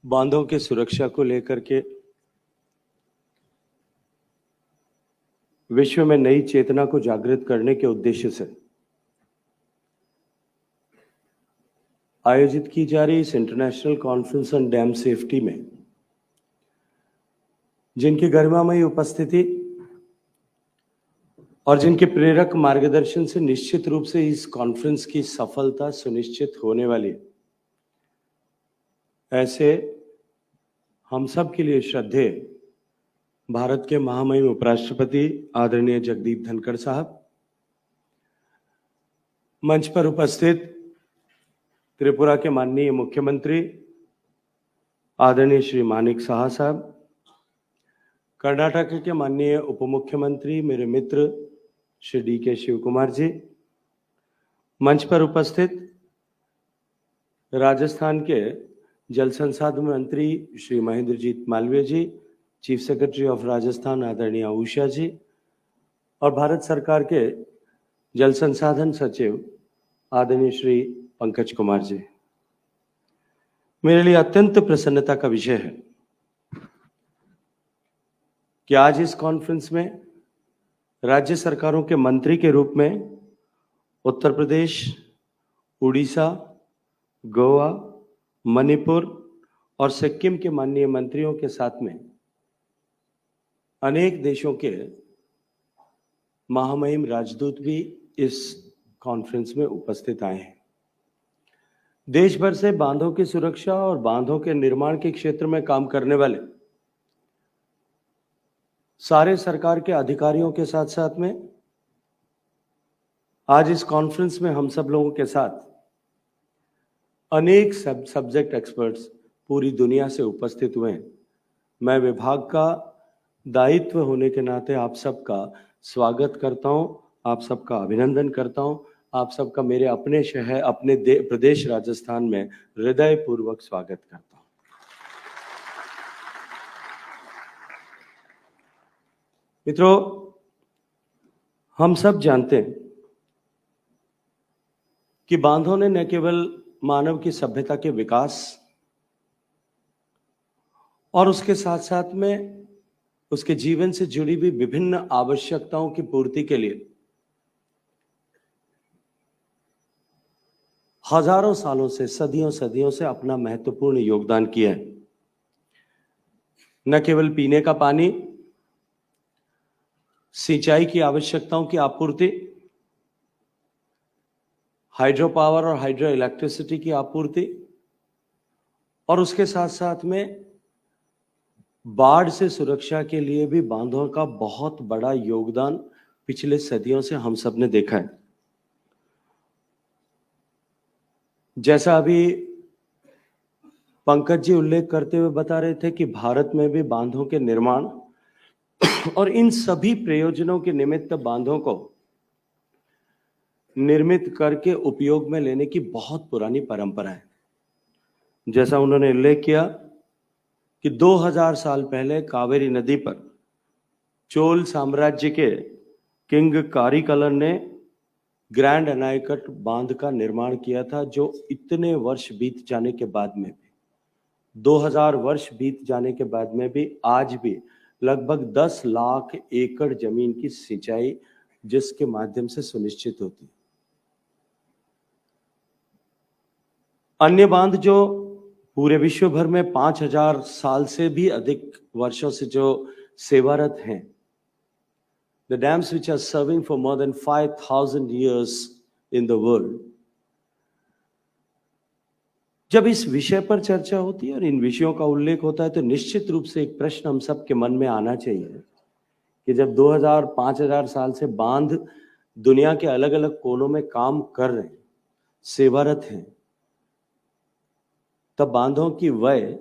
बांधों की सुरक्षा को लेकर के विश्व में नई चेतना को जागृत करने के उद्देश्य से आयोजित की जा रही इस international conference on dam safety में जिनकी गरिमामयी उपस्थिति और जिनके प्रेरक मार्गदर्शन से निश्चित रूप से इस कॉन्फ्रेंस की सफलता सुनिश्चित होने वाली है, ऐसे हम सब के लिए श्रद्धेय भारत के महामहिम उपराष्ट्रपति आदरणीय जगदीप धनखड़ साहब, मंच पर उपस्थित त्रिपुरा के माननीय मुख्यमंत्री आदरणीय श्री मानिक साहा साहब, कर्नाटक के माननीय उप मुख्यमंत्री मेरे मित्र श्री डी.के. शिव कुमार जी, मंच पर उपस्थित राजस्थान के जल संसाधन मंत्री श्री महेंद्रजीत मालवीय जी, चीफ सेक्रेटरी ऑफ राजस्थान आदरणीय उषा जी और भारत सरकार के जल संसाधन सचिव आदरणीय श्री पंकज कुमार जी। मेरे लिए अत्यंत प्रसन्नता का विषय है कि आज इस कॉन्फ्रेंस में राज्य सरकारों के मंत्री के रूप में उत्तर प्रदेश, उड़ीसा, गोवा, मणिपुर और सिक्किम के माननीय मंत्रियों के साथ में अनेक देशों के महामहिम राजदूत भी इस कॉन्फ्रेंस में उपस्थित आए हैं। देश भर से बांधों की सुरक्षा और बांधों के निर्माण के क्षेत्र में काम करने वाले सारे सरकार के अधिकारियों के साथ साथ में आज इस कॉन्फ्रेंस में हम सब लोगों के साथ अनेक सब्जेक्ट एक्सपर्ट्स पूरी दुनिया से उपस्थित हुए हैं। मैं विभाग का दायित्व होने के नाते आप सबका स्वागत करता हूं, आप सबका अभिनंदन करता हूं, आप सबका मेरे अपने शहर अपने प्रदेश राजस्थान में हृदयपूर्वक स्वागत करता हूं। मित्रों, हम सब जानते हैं कि बांधों ने न केवल मानव की सभ्यता के विकास और उसके साथ साथ में उसके जीवन से जुड़ी हुई विभिन्न आवश्यकताओं की पूर्ति के लिए हजारों सालों से सदियों से अपना महत्वपूर्ण योगदान किया है। न केवल पीने का पानी, सिंचाई की आवश्यकताओं की आपूर्ति, हाइड्रो पावर और हाइड्रो इलेक्ट्रिसिटी की आपूर्ति और उसके साथ साथ में बाढ़ से सुरक्षा के लिए भी बांधों का बहुत बड़ा योगदान पिछले सदियों से हम सब ने देखा है। जैसा अभी पंकज जी उल्लेख करते हुए बता रहे थे कि भारत में भी बांधों के निर्माण और इन सभी प्रयोजनों के निमित्त बांधों को निर्मित करके उपयोग में लेने की बहुत पुरानी परंपरा है। जैसा उन्होंने उल्लेख किया कि 2000 साल पहले कावेरी नदी पर चोल साम्राज्य के किंग कारिकलन ने ग्रैंड अनायकट बांध का निर्माण किया था, जो इतने वर्ष बीत जाने के बाद में भी 2000 वर्ष बीत जाने के बाद में भी आज भी लगभग 10 लाख एकड़ जमीन की सिंचाई जिसके माध्यम से सुनिश्चित होती है। अन्य बांध जो पूरे विश्व भर में 5000 साल से भी अधिक वर्षों से जो सेवारत हैं, the dams which are serving for more than 5000 years in the world, जब इस विषय पर चर्चा होती है और इन विषयों का उल्लेख होता है तो निश्चित रूप से एक प्रश्न हम सबके मन में आना चाहिए कि जब 2000-5000 साल से बांध दुनिया के अलग अलग कोनों में काम कर रहे हैं, सेवारत हैं, तब बांधों की वय,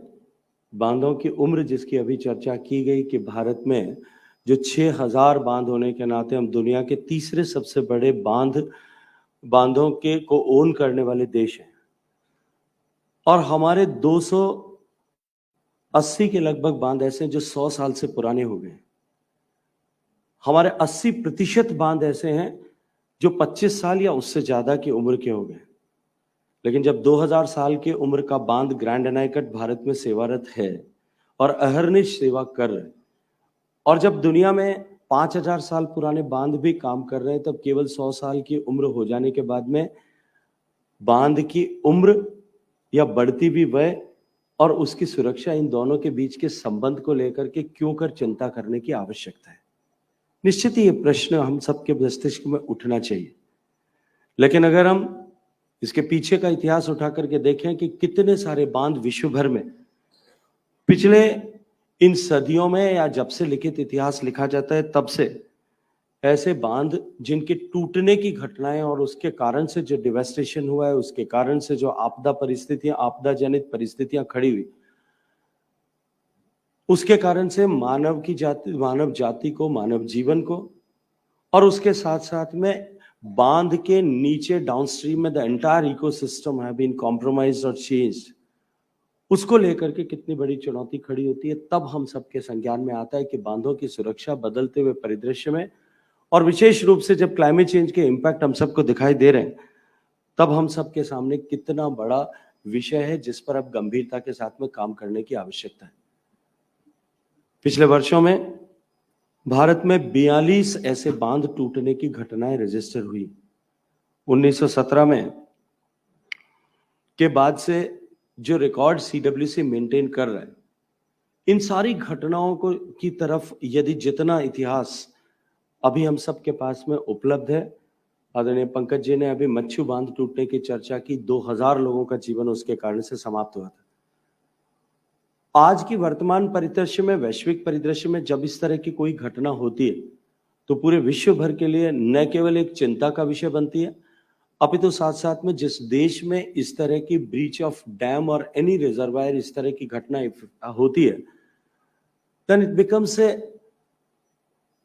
बांधों की उम्र जिसकी अभी चर्चा की गई कि भारत में जो 6000 बांध होने के नाते हम दुनिया के तीसरे सबसे बड़े बांधों के को ओन करने वाले देश हैं और हमारे 280 के लगभग बांध ऐसे हैं जो 100 साल से पुराने हो गए। हमारे 80% बांध ऐसे हैं जो 25 साल या उससे ज्यादा की उम्र के हो गए। लेकिन जब 2000 साल की उम्र का बांध ग्रैंड एनाइकट भारत में सेवारत है और अहर्निश सेवा कर रहे, और जब दुनिया में 5000 साल पुराने बांध भी काम कर रहे हैं, तब केवल 100 साल की उम्र हो जाने के बाद में बांध की उम्र या बढ़ती भी वय और उसकी सुरक्षा, इन दोनों के बीच के संबंध को लेकर के क्यों कर चिंता करने की आवश्यकता है। निश्चित ही ये प्रश्न हम सबके मस्तिष्क में उठना चाहिए। लेकिन अगर हम इसके पीछे का इतिहास उठा करके देखें कि कितने सारे बांध विश्व भर में पिछले इन सदियों में, या जब से लिखित इतिहास लिखा जाता है तब से, ऐसे बांध जिनके टूटने की घटनाएं और उसके कारण से जो डिवेस्टेशन हुआ है, उसके कारण से जो आपदा जनित परिस्थितियां खड़ी हुई, उसके कारण से मानव जाति को, मानव जीवन को, और उसके साथ साथ में बांध के नीचे डाउनस्ट्रीम में the entire ecosystem have been compromised और चेंज्ड, उसको लेकर के कितनी बड़ी चुनौती खड़ी होती है। तब हम सबके संज्ञान में आता है कि बांधों की सुरक्षा बदलते हुए परिदृश्य में, और विशेष रूप से जब क्लाइमेट चेंज के इम्पैक्ट हम सबको दिखाई दे रहे हैं, तब हम सबके सामने कितना बड़ा विषय है जिस पर अब गंभीरता के साथ में काम करने की आवश्यकता है। पिछले वर्षों में भारत में 42 ऐसे बांध टूटने की घटनाएं रजिस्टर हुई। 1917 में के बाद से जो रिकॉर्ड CWC मेंटेन कर रहा है, इन सारी घटनाओं को की तरफ यदि जितना इतिहास अभी हम सबके पास में उपलब्ध है, आदरणीय पंकज जी ने अभी मच्छू बांध टूटने की चर्चा की, 2000 लोगों का जीवन उसके कारण से समाप्त हुआ था। आज की वर्तमान परिदृश्य में, वैश्विक परिदृश्य में जब इस तरह की कोई घटना होती है, तो पूरे विश्व भर के लिए न केवल एक चिंता का विषय बनती है, अपितु साथ साथ में जिस देश में इस तरह की ब्रीच ऑफ डैम और एनी रिजर्वायर इस तरह की घटना होती है, then it becomes a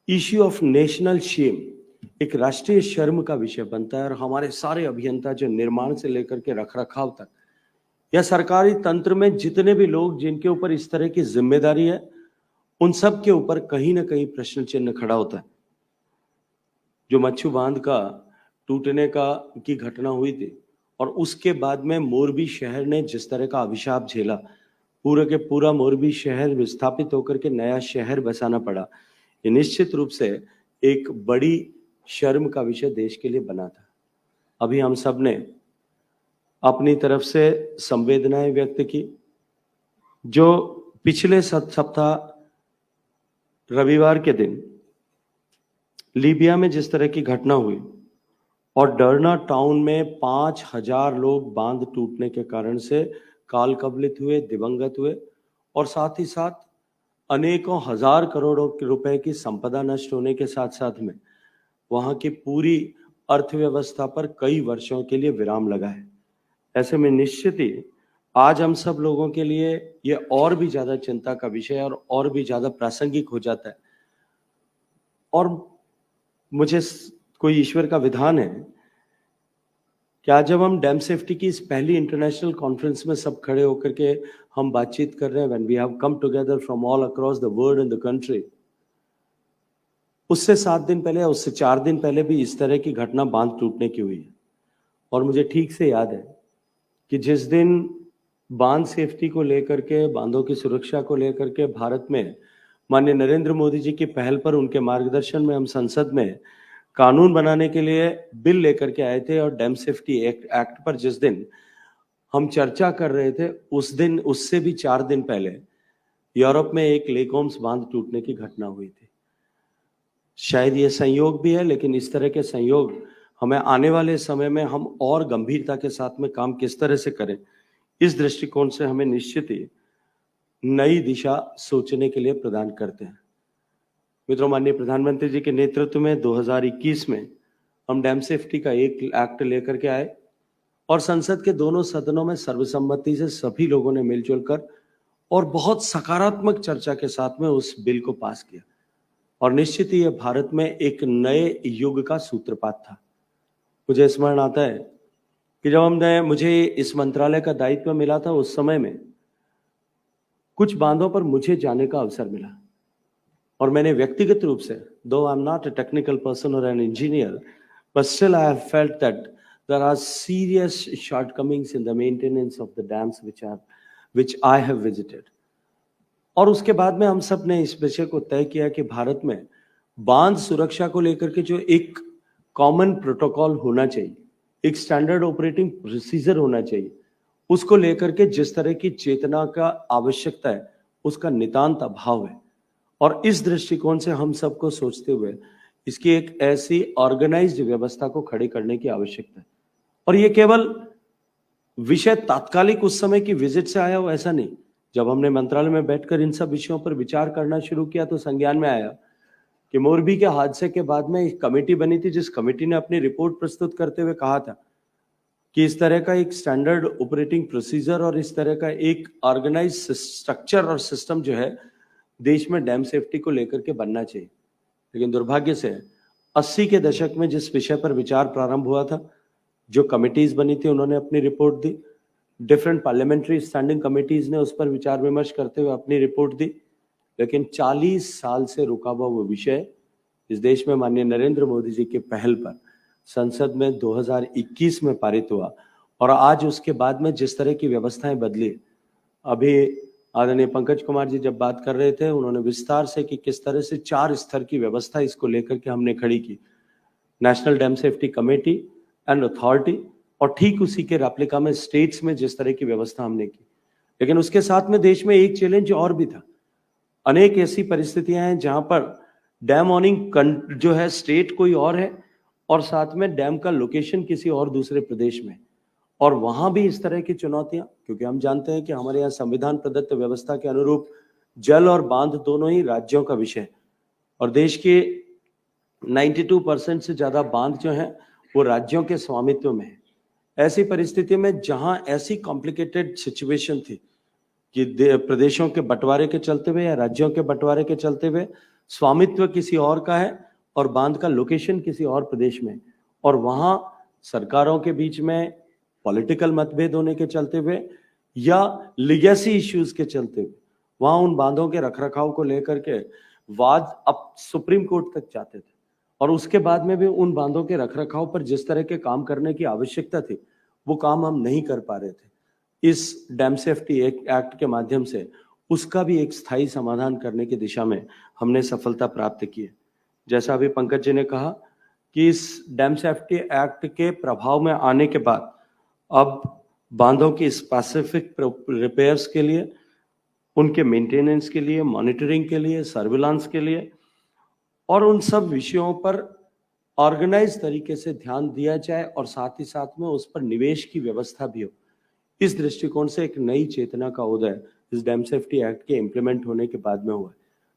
issue of national shame, एक राष्ट्रीय शर्म का विषय बनता है। और हमारे सारे अभियंता जो निर्माण से लेकर के रखरखाव तक, या सरकारी तंत्र में जितने भी लोग जिनके ऊपर इस तरह की जिम्मेदारी है, उन सब के ऊपर कहीं ना कहीं प्रश्न चिन्ह खड़ा होता है। जो मच्छू बांध का टूटने की घटना हुई थी, और उसके बाद में मोरबी शहर ने जिस तरह का अभिशाप झेला, पूरा के पूरा मोरबी शहर विस्थापित होकर के नया शहर बसाना पड़ा, ये निश्चित रूप से एक बड़ी शर्म का विषय देश के लिए बना था। अभी हम सब ने अपनी तरफ से संवेदनाएं व्यक्त की। जो पिछले सप्ताह रविवार के दिन लीबिया में जिस तरह की घटना हुई, और डरना टाउन में 5000 लोग बांध टूटने के कारण से काल कबलित हुए, दिवंगत हुए, और साथ ही साथ अनेकों हजार करोड़ों रुपए की संपदा नष्ट होने के साथ साथ में वहां की पूरी अर्थव्यवस्था पर कई वर्षों के लिए विराम लगा है। ऐसे में निश्चित ही आज हम सब लोगों के लिए ये और भी ज्यादा चिंता का विषय और भी ज्यादा प्रासंगिक हो जाता है। और मुझे कोई ईश्वर का विधान है कि आज जब हम डैम सेफ्टी की इस पहली इंटरनेशनल कॉन्फ्रेंस में सब खड़े होकर के हम बातचीत कर रहे हैं, when we have come together from all across the world and the country, उससे 7 दिन पहले, उससे 4 दिन पहले भी इस तरह की घटना बांध टूटने की हुई है। और मुझे ठीक से याद है कि जिस दिन बांध सेफ्टी को लेकर के, बांधों की सुरक्षा को लेकर के भारत में माननीय नरेंद्र मोदी जी की पहल पर, उनके मार्गदर्शन में हम संसद में कानून बनाने के लिए बिल लेकर के आए थे, और डैम सेफ्टी एक्ट पर जिस दिन हम चर्चा कर रहे थे, उस दिन, उससे भी 4 दिन पहले यूरोप में एक लेक होम्स बांध टूटने की घटना हुई थी। शायद ये संयोग भी है, लेकिन इस तरह के संयोग हमें आने वाले समय में हम और गंभीरता के साथ में काम किस तरह से करें, इस दृष्टिकोण से हमें निश्चित ही नई दिशा सोचने के लिए प्रदान करते हैं। मित्रों, माननीय प्रधानमंत्री जी के नेतृत्व में 2021 में हम डैम सेफ्टी का एक एक्ट लेकर के आए, और संसद के दोनों सदनों में सर्वसम्मति से सभी लोगों ने मिलजुल कर और बहुत सकारात्मक चर्चा के साथ में उस बिल को पास किया। और निश्चित ही यह भारत में एक नए युग का सूत्रपात था। मुझे स्मरण आता है कि जब मुझे इस मंत्रालय का दायित्व मिला था, उस समय में कुछ बांधों पर मुझे जाने का अवसर मिला, और मैंने व्यक्तिगत रूप से, though I am not a technical person और an engineer, but still I have felt that there are serious shortcomings in the maintenance of the dams which I have visited. और उसके बाद में हम सब ने इस विषय को तय किया कि भारत में बांध सुरक्षा को लेकर के जो एक कॉमन प्रोटोकॉल होना चाहिए, एक स्टैंडर्ड ऑपरेटिंग प्रोसीजर होना चाहिए, उसको लेकर के जिस तरह की चेतना का आवश्यकता है उसका नितांत अभाव है। और इस दृष्टिकोण से हम सबको सोचते हुए इसकी एक ऐसी ऑर्गेनाइज्ड व्यवस्था को खड़ी करने की आवश्यकता है। और ये केवल विषय तात्कालिक उस समय की विजिट से आया हो ऐसा नहीं। जब हमने मंत्रालय में बैठकर इन सब विषयों पर विचार करना शुरू किया तो संज्ञान में आया कि मोरबी के हादसे के बाद में एक कमेटी बनी थी, जिस कमेटी ने अपनी रिपोर्ट प्रस्तुत करते हुए कहा था कि इस तरह का एक स्टैंडर्ड ऑपरेटिंग प्रोसीजर और इस तरह का एक ऑर्गेनाइज स्ट्रक्चर और सिस्टम जो है देश में डैम सेफ्टी को लेकर के बनना चाहिए। लेकिन दुर्भाग्य से 80 के दशक में जिस विषय पर विचार प्रारंभ हुआ था, जो कमिटीज बनी थी उन्होंने अपनी रिपोर्ट दी, डिफरेंट पार्लियामेंट्री स्टैंडिंग कमिटीज ने उस पर विचार विमर्श करते हुए अपनी रिपोर्ट दी, लेकिन 40 साल से रुका हुआ वो विषय इस देश में माननीय नरेंद्र मोदी जी के पहल पर संसद में 2021 में पारित हुआ। और आज उसके बाद में जिस तरह की व्यवस्थाएं बदली, अभी आदरणीय पंकज कुमार जी जब बात कर रहे थे उन्होंने विस्तार से कि किस तरह से 4 स्तर की व्यवस्था इसको लेकर के हमने खड़ी की, national dam safety committee and authority, और ठीक उसी के रेप्लिका में स्टेट्स में जिस तरह की व्यवस्था हमने की। लेकिन उसके साथ में देश में एक चैलेंज और भी था। अनेक ऐसी परिस्थितियां हैं जहां पर डैम ऑनिंग जो है स्टेट कोई और है और साथ में डैम का लोकेशन किसी और दूसरे प्रदेश में, और वहां भी इस तरह की चुनौतियां, क्योंकि हम जानते हैं कि हमारे यहाँ संविधान प्रदत्त व्यवस्था के अनुरूप जल और बांध दोनों ही राज्यों का विषय है और देश के 92% से ज्यादा बांध जो है वो राज्यों के स्वामित्व में है। ऐसी परिस्थिति में जहां ऐसी कॉम्प्लिकेटेड सिचुएशन थी कि प्रदेशों के बंटवारे के चलते हुए या राज्यों के बंटवारे के चलते हुए स्वामित्व किसी और का है और बांध का लोकेशन किसी और प्रदेश में, और वहां सरकारों के बीच में पॉलिटिकल मतभेद होने के चलते हुए या लीगेसी इश्यूज के चलते हुए वहां उन बांधों के रखरखाव को लेकर के वाद अब सुप्रीम कोर्ट तक जाते थे। और उसके बाद में भी उन बांधों के रखरखाव पर जिस तरह के काम करने की आवश्यकता थी वो काम हम नहीं कर पा रहे थे। इस डैम सेफ्टी एक्ट के माध्यम से उसका भी एक स्थायी समाधान करने की दिशा में हमने सफलता प्राप्त की है। जैसा अभी पंकज जी ने कहा कि इस डैम सेफ्टी एक्ट के प्रभाव में आने के बाद अब बांधों की स्पेसिफिक रिपेयर्स के लिए, उनके मेंटेनेंस के लिए, मॉनिटरिंग के लिए, सर्विलांस के लिए और उन सब विषयों पर ऑर्गेनाइज तरीके से ध्यान दिया जाए और साथ ही साथ में उस पर निवेश की व्यवस्था भी हो। इस दृष्टिकोण से एक नई चेतना का उदय इस डैम सेफ्टी एक्ट के इम्प्लीमेंट होने के बाद में हुआ है।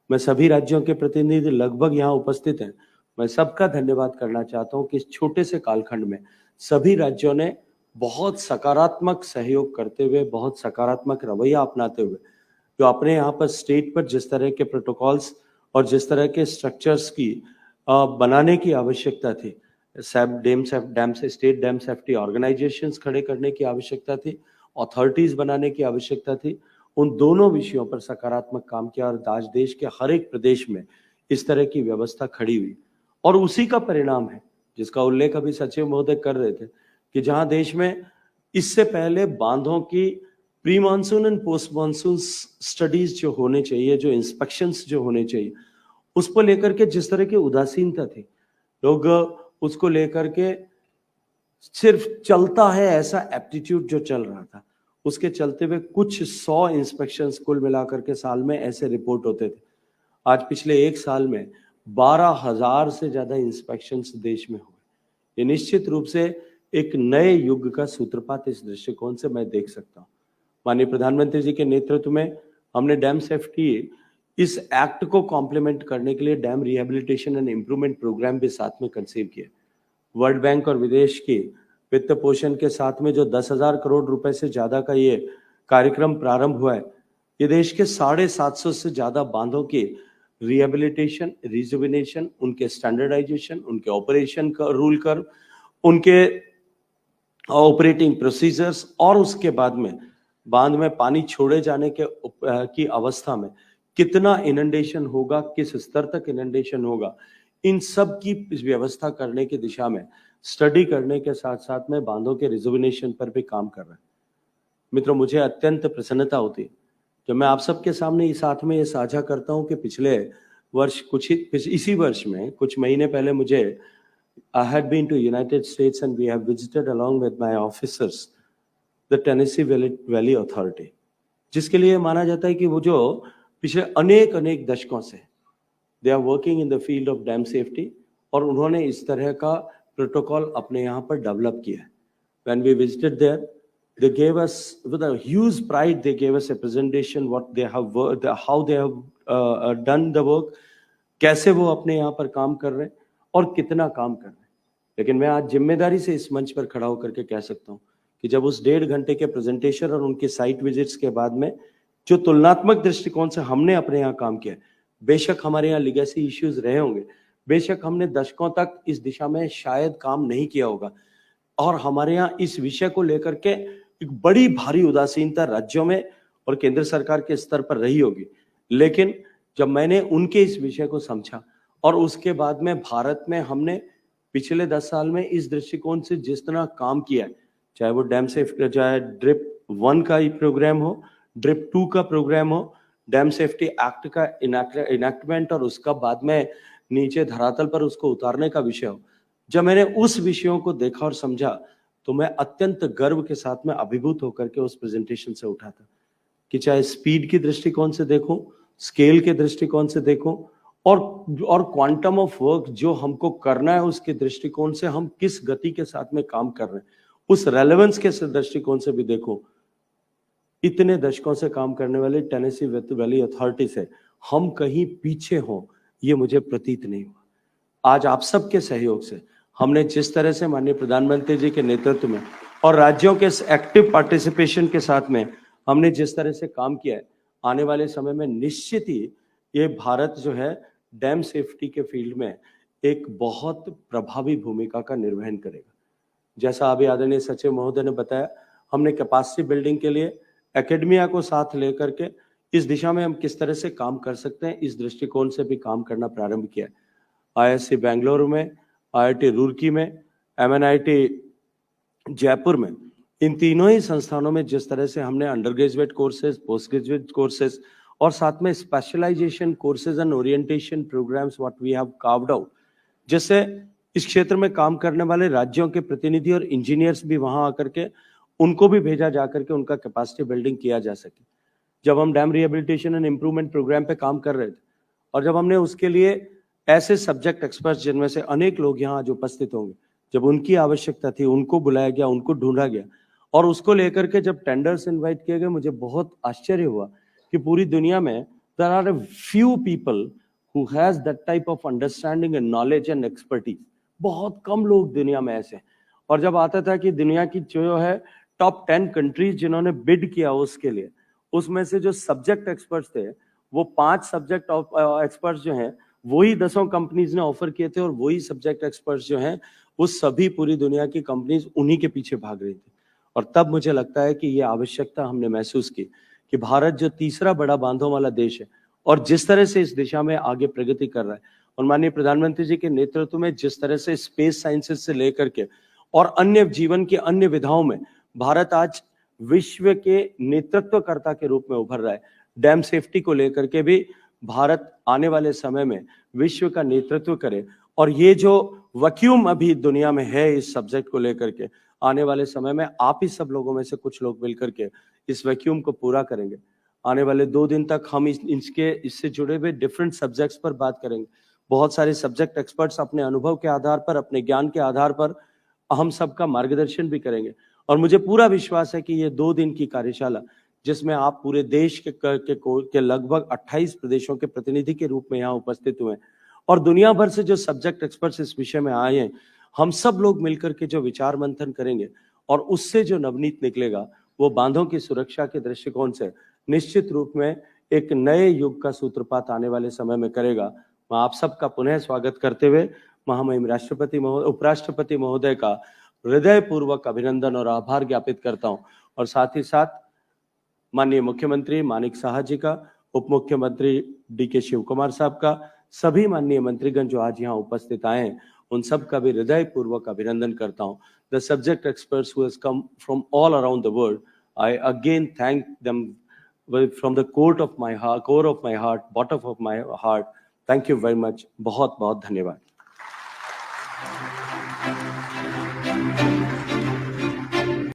मैं सभी राज्यों के प्रतिनिधि लगभग यहाँ उपस्थित हैं, मैं सबका धन्यवाद करना चाहता हूँ कि इस छोटे से कालखंड में सभी राज्यों ने बहुत सकारात्मक सहयोग करते हुए, बहुत सकारात्मक रवैया अपनाते हुए जो अपने यहाँ पर स्टेट पर जिस तरह के प्रोटोकॉल्स और जिस तरह के स्ट्रक्चर्स की बनाने की आवश्यकता थी, स्टेट डैम सेफ्टी ऑर्गेनाइजेशंस खड़े करने की आवश्यकता थी, अथॉरिटीज बनाने की आवश्यकता थी, उन दोनों विषयों पर सकारात्मक काम किया और आज देश के हर एक प्रदेश में इस तरह की व्यवस्था खड़ी हुई। और उसी का परिणाम है जिसका उल्लेख अभी सचिव महोदय कर रहे थे कि जहां देश में इससे पहले बांधों की pre monsoon and post monsoon studies जो होने चाहिए, जो इंस्पेक्शंस जो होने चाहिए, उसको लेकर के जिस तरह की उदासीनता थी, लोग उसको लेकर के सिर्फ चलता है ऐसा एप्टीट्यूड जो चल रहा था, उसके चलते हुए कुछ 100 इंस्पेक्शंस कुल मिलाकर के साल में ऐसे रिपोर्ट होते थे। आज पिछले एक साल में 12,000 से ज्यादा इंस्पेक्शंस देश में हुए। ये निश्चित रूप से एक नए युग का सूत्रपात इस दृष्टिकोण से मैं देख सकता हूँ। माननीय प्रधानमंत्री जी के नेतृत्व में हमने डैम सेफ्टी इस एक्ट को कॉम्प्लीमेंट करने के लिए dam rehabilitation and improvement programme भी साथ में कंसीव किए। वर्ल्ड बैंक और विदेश की वित्त पोषण के साथ में जो 10,000 करोड़ रुपए से ज्यादा का ये कार्यक्रम प्रारंभ हुआ है, ये देश के 750 से ज्यादा बांधों की रिहेबिलिटेशन, रिजुविनेशन, उनके स्टैंडर्डाइजेशन, उनके ऑपरेशन का रूल कर्व, उनके ऑपरेटिंग प्रोसीजर्स और उसके बाद में बांध में पानी छोड़े जाने के की अवस्था में कितना इनंडेशन होगा, किस स्तर तक इनंडेशन होगा, इन सब की व्यवस्था करने की दिशा में स्टडी करने के साथ साथ में बांधों के रिजर्वेशन पर भी काम कर रहे हैं। मित्रों, मुझे अत्यंत प्रसन्नता होती है जब मैं आप सबके सामने इस साथ में ये साझा करता हूं कि पिछले वर्ष इसी वर्ष में कुछ महीने पहले मुझे I had been to United States and we have visited along with my officers the Tennessee Valley Authority, जिसके लिए माना जाता है कि वो जो पिछले अनेक दशकों से they are working in the field of dam safety, और उन्होंने इस तरह का प्रोटोकॉल अपने यहाँ पर डेवलप किया है। When we visited there, they gave us with a huge pride, they gave us a presentation what they have how they have done the work, कैसे वो अपने यहाँ पर काम कर रहे हैं और कितना काम कर रहे हैं। लेकिन मैं आज जिम्मेदारी से इस मंच पर खड़ा होकर के कह सकता हूँ कि जब उस 1.5 घंटे के प्रेजेंटेशन और उनके साइट विजिट्स के बाद में जो तुलनात्मक दृष्टिकोण से हमने अपने यहाँ काम किया, बेशक हमारे यहाँ लीगेसी इश्यूज रहे होंगे, बेशक हमने दशकों तक इस दिशा में शायद काम नहीं किया होगा, और हमारे यहाँ इस विषय को लेकर के एक बड़ी भारी उदासीनता राज्यों में और केंद्र सरकार के स्तर पर रही होगी। लेकिन जब मैंने उनके इस विषय को समझा और उसके बाद में भारत में हमने पिछले 10 साल में इस दृष्टिकोण से जिस तरह काम किया है, चाहे वो डैम सेफ्टी, चाहे ड्रिप 1 का ही प्रोग्राम हो, ड्रिप 2 का प्रोग्राम हो, डैम सेफ्टी एक्ट का इनैक्टमेंट और उसका बाद में नीचे धरातल पर उसको उतारने का विषय हो, जब मैंने उस विषयों को देखा और समझा तो मैं अत्यंत गर्व के साथ में अभिभूत होकर के उस प्रेजेंटेशन से उठा था कि चाहे स्पीड की दृष्टिकोण से देखो, स्केल के दृष्टिकोण से देखो, और क्वांटम ऑफ वर्क जो हमको करना है उसके दृष्टिकोण से हम किस गति के साथ में काम कर रहे हैं, उस रेलेवेंस के दृष्टिकोण से भी देखो। इतने दशकों से काम करने वाले टेनेसी वैली अथॉरिटी से हम कहीं पीछे हों, ये मुझे प्रतीत नहीं हुआ। आज आप सबके सहयोग से हमने जिस तरह से माननीय प्रधानमंत्री जी के नेतृत्व में और राज्यों के एक्टिव पार्टिसिपेशन के साथ में हमने जिस तरह से काम किया है, आने वाले समय में निश्चित ही ये भारत जो है डैम सेफ्टी के फील्ड में एक बहुत प्रभावी भूमिका का निर्वहन करेगा। जैसा अभी आदरणीय सचिव महोदय ने बताया, हमने कैपेसिटी बिल्डिंग के लिए एकेडमिया को साथ लेकर के इस दिशा में हम किस तरह से काम कर सकते हैं, इस दृष्टिकोण से भी काम करना प्रारंभ किया। IISc बेंगलुरु में, IIT रुड़की में, MNIT जयपुर में, इन तीनों ही संस्थानों में जिस तरह से हमने undergraduate courses, postgraduate courses और साथ में specialisation courses and orientation programmes what we have carved out, जिससे इस क्षेत्र में काम करने वाले राज्यों के प्रतिनिधि और इंजीनियर्स भी वहां आकर के उनको भी भेजा जाकर के उनका कैपेसिटी बिल्डिंग किया जा सके। जब हम dam rehabilitation and improvement programme पे काम कर रहे थे और जब हमने उसके लिए ऐसे सब्जेक्ट एक्सपर्ट्स जिनमें से अनेक लोग यहाँ आज उपस्थित होंगे, जब उनकी आवश्यकता थी, उनको बुलाया गया, उनको ढूंढा गया और उसको लेकर के जब टेंडर्स इनवाइट किए गए, मुझे बहुत आश्चर्य हुआ कि पूरी दुनिया में there are a few people who has that type of understanding and knowledge and expertise. बहुत कम लोग दुनिया में ऐसे। और जब आता था कि दुनिया की जो है टॉप 10 कंट्रीज जिन्होंने बिड किया उसके लिए, उसमें से जो सब्जेक्ट एक्सपर्ट्स थे वो 5 सब्जेक्ट एक्सपर्ट्स जो हैं वही 10 कंपनीज ने ऑफर किए थे, और वही सब्जेक्ट एक्सपर्ट्स जो हैं वो सभी पूरी दुनिया की कंपनीज उन्हीं के पीछे भाग रही थी। और तब मुझे लगता है कि ये आवश्यकता हमने महसूस की कि भारत जो तीसरा बड़ा बांधों वाला देश है और जिस तरह से इस दिशा में आगे प्रगति कर रहा है, और माननीय प्रधानमंत्री जी के नेतृत्व में जिस तरह से स्पेस साइंसेज से लेकर के और अन्य जीवन की अन्य विधाओं में भारत आज विश्व के नेतृत्वकर्ता के रूप में उभर रहा है। डैम सेफ्टी को लेकर के भी भारत आने वाले समय में विश्व का नेतृत्व करे, और ये जो वैक्यूम अभी दुनिया में है इस सब्जेक्ट को लेकर के, आने वाले समय में आप ही सब लोगों में से कुछ लोग मिलकर के इस वैक्यूम को पूरा करेंगे। आने वाले 2 दिन तक हम इससे जुड़े हुए डिफरेंट सब्जेक्ट्स पर बात करेंगे। बहुत सारे सब्जेक्ट एक्सपर्ट्स अपने अनुभव के आधार पर, अपने ज्ञान के आधार पर हम सबका मार्गदर्शन भी करेंगे। और मुझे पूरा विश्वास है कि ये 2 दिन की कार्यशाला, जिसमें आप पूरे देश के लगभग 28 प्रदेशों के प्रतिनिधि के रूप में यहाँ उपस्थित हुए और दुनिया भर से जो सब्जेक्ट एक्सपर्ट्स इस विषय में आए हैं, हम सब लोग मिलकर के जो विचार मंथन करेंगे और उससे जो नवनीत निकलेगा वो बांधों की सुरक्षा के दृष्टिकोण से निश्चित रूप में एक नए युग का सूत्रपात आने वाले समय में करेगा। मैं आप सबका पुनः स्वागत करते हुए महामहिम उपराष्ट्रपति महोदय का हृदयपूर्वक अभिनंदन और आभार ज्ञापित करता हूं, और साथ ही साथ माननीय मुख्यमंत्री मानिक साहा जी का, उप मुख्यमंत्री DK शिव कुमार साहब का, सभी माननीय मंत्रीगण जो आज यहाँ उपस्थित आए हैं उन सब का भी हृदयपूर्वक अभिनंदन करता हूँ. The subject experts who has come from all around the world, I again thank them from the core of my heart, bottom of my heart. Thank you very much. बहुत बहुत धन्यवाद.